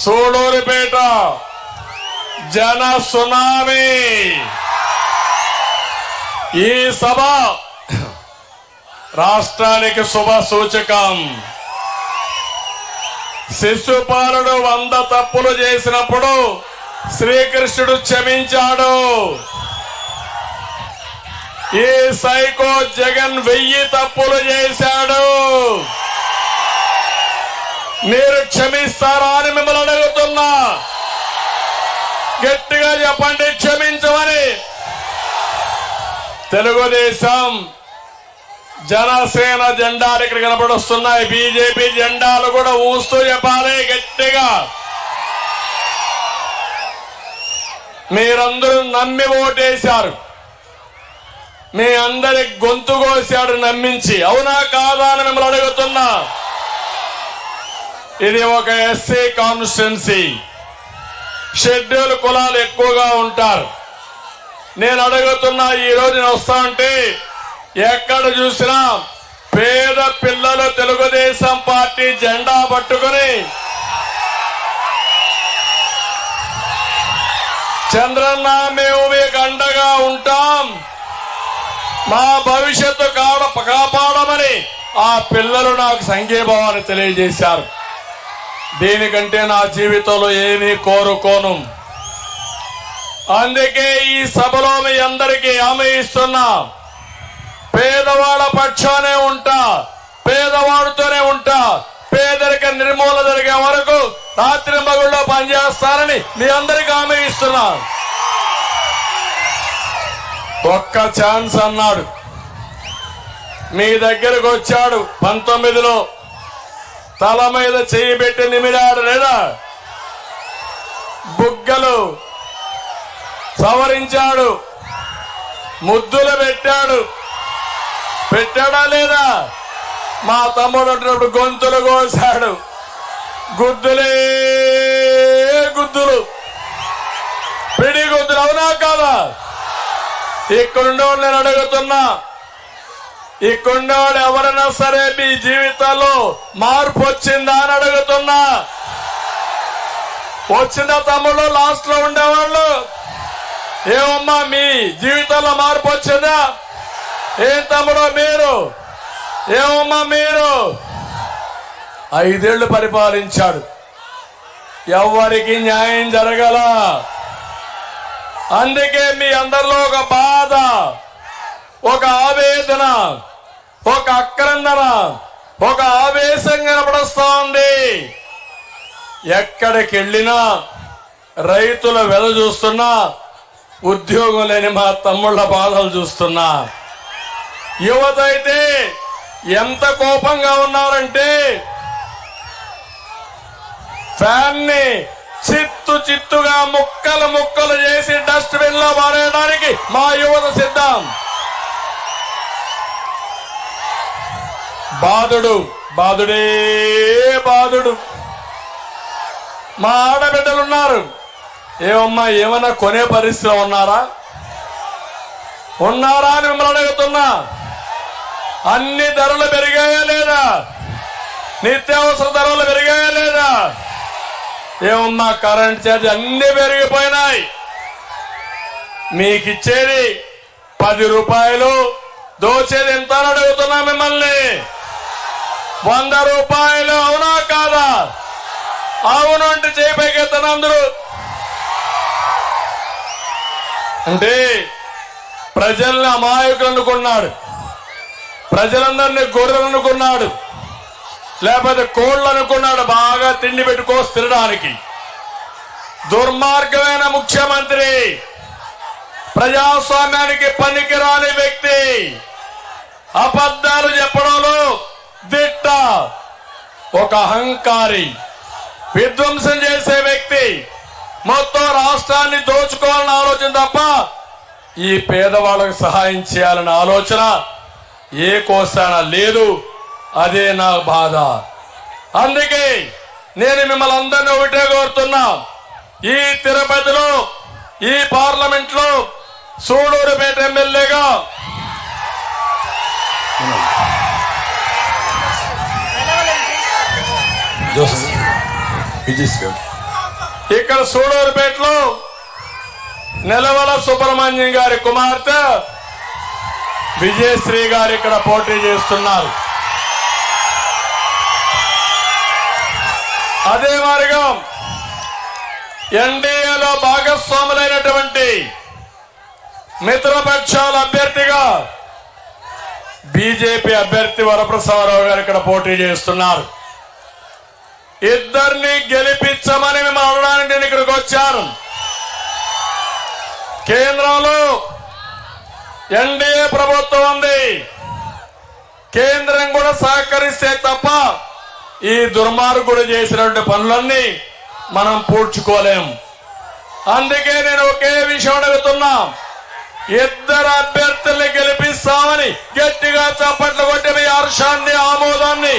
సూడూరుపేట జన సునామీ. ఈ సభ రాష్ట్రానికి శుభ సూచకం. శిశుపాలుడు 100 తప్పులు చేసినప్పుడు శ్రీకృష్ణుడు క్షమించాడు. ఈ సైకో జగన్ 1000 తప్పులు చేశాడు. మీరు క్షమిస్తారా అని మిమ్మల్ని అడుగుతున్నా. గట్టిగా చెప్పండి క్షమించమని. తెలుగుదేశం జనసేన జెండాలు ఇక్కడ కనపడొస్తున్నాయి. బీజేపీ జెండాలు కూడా ఊస్తూ చెప్పాలి గట్టిగా. మీరందరూ నమ్మి ఓటేశారు. మీ అందరి గొంతు కోశాడు నమ్మించి. అవునా కాదా అని మిమ్మల్ని అడుగుతున్నా. ఇది ఒక ఎస్సీ కాన్స్టిట్యున్సీ. షెడ్యూల్ కులాలు ఎక్కువగా ఉంటారు. నేను అడుగుతున్నా, ఈ రోజు నేను వస్తా అంటే ఎక్కడ చూసినా పేద పిల్లలు తెలుగుదేశం పార్టీ జెండా పట్టుకుని చంద్రన్న మేము మీకు అండగా ఉంటాం, మా భవిష్యత్తు కాపాడమని ఆ పిల్లలు నాకు సంఘీభావాన్ని తెలియజేశారు. దీనికంటే నా జీవితంలో ఏమీ కోరుకోను. అందుకే ఈ సభలో మీ అందరికీ హామీ ఇస్తున్నా, పేదవాళ్ళ పక్షానే ఉంటా, పేదవాడితోనే ఉంటా. పేదరిక నిర్మూలన జరిగే వరకు రాత్రి మగుళ్ళో పనిచేస్తానని మీ అందరికీ హామీ ఇస్తున్నా. ఒక్క ఛాన్స్ అన్నాడు. మీ దగ్గరకు వచ్చాడు 19లో తల మీద చెయ్యి పెట్టి నిమిరాడు లేదా? బుగ్గలు సవరించాడు, ముద్దులు పెట్టాడా లేదా? మా తమ్ముడు ఉంటున్నప్పుడు గొంతులు కోసాడు. గుద్దులే గుద్దులు, పిడి గుద్దులు. అవునా కాదా? ఇక్కడుండేవాడు నేను అడుగుతున్నా, ఇక్కడుండేవాడు ఎవరైనా సరే మీ జీవితాల్లో మార్పు వచ్చిందా అని అడుగుతున్నా. వచ్చిందా తమ్ముడు? లాస్ట్ లో ఉండేవాళ్ళు ఏమమ్మా మీ జీవితంలో మార్పు వచ్చిందా? ఏం తమ్ముడు మీరు? ఏమమ్మా మీరు? 5 ఏళ్లు పరిపాలించాడు, ఎవరికి న్యాయం జరగల. అందుకే మీ అందరిలో ఒక బాధ, ఒక ఆవేదన, ఒక ఆక్రందన, ఒక ఆవేశం కనపడుస్తా ఉంది. ఎక్కడికి వెళ్ళినా రైతుల వెల చూస్తున్నా, ఉద్యోగం లేని మా తమ్ముళ్ళ బాధలు చూస్తున్నా. యువత అయితే ఎంత కోపంగా ఉన్నారంటే ఫ్యాన్ ని చిత్తుగా ముక్కలు చేసి డస్ట్బిన్ లో మారేయడానికి మా యువత సిద్ధం. బాధుడే బాధుడు. మా ఆడబిడ్డలున్నారు. ఏమమ్మా ఏమన్నా కొనే పరిస్థితిలో ఉన్నారా అని మిమ్మల్ని అడుగుతున్నా. అన్ని ధరలు పెరిగాయా లేదా? నిత్యావసర ధరలు పెరిగాయా లేదా? ఏమమ్మా కరెంట్ ఛార్జ్ అన్ని పెరిగిపోయినాయి. మీకు ఇచ్చేది 10 రూపాయలు, దోచేది ఎంత అని అడుగుతున్నా మిమ్మల్ని. 100 రూపాయలు. అవునా కాదా? అవును అంటే చేయిపైకెత్తాను అందరూ. అంటే ప్రజల్ని అమాయకులు అనుకున్నాడు, ప్రజలందరినీ గొర్రెలు అనుకున్నాడు, లేకపోతే కోళ్ళు అనుకున్నాడు. బాగా తిండి పెట్టుకోసి తినడానికి. దుర్మార్గమైన ముఖ్యమంత్రి, ప్రజాస్వామ్యానికి పనికిరాని వ్యక్తి, అబద్ధాలు చెప్పడంలో దిట్ట, ఒక అహంకారి, విధ్వంసం చేసే వ్యక్తి. మొత్తం రాష్ట్రాన్ని దోచుకోవాలన్న ఆలోచన తప్ప ఈ పేదవాళ్ళకు సహాయం చేయాలన్న ఆలోచన ఏ కోసాన లేదు. అదే నా బాధ. అందుకే నేను మిమ్మల్ని అందరినీ ఒకటే కోరుతున్నా, ఈ తిరుపతిలో, ఈ పార్లమెంట్ లో సూడూరుపేట ఎమ్మెల్యేగా Joseph, he just go. ఇక్కడ సూడూరుపేటలో నెలవల సుబ్రహ్మణ్యం గారి కుమార్తె విజయశ్రీ గారు ఇక్కడ పోటీ చేస్తున్నారు. అదే మార్గం ఎన్డీఏలో భాగస్వాములైనటువంటి మిత్రపక్షాల అభ్యర్థిగా బీజేపీ అభ్యర్థి వరప్రసాదరావు గారు ఇక్కడ పోటీ చేస్తున్నారు. ఇద్దరిని గెలిపించమని మేము అడగడానికి నేను ఇక్కడికి వచ్చాను. కేంద్రంలో ఎన్డీఏ ప్రభుత్వం ఉంది. కేంద్రం కూడా సహకరిస్తే తప్ప ఈ దుర్మార్గుడు చేసినటువంటి పనులన్నీ మనం పూడ్చుకోలేం. అందుకే నేను ఒకే విషయం అడుగుతున్నా, ఇద్దరు అభ్యర్థుల్ని గెలిపిస్తామని గట్టిగా చప్పట్లు కొట్టి మీ హర్షాన్ని ఆమోదాన్ని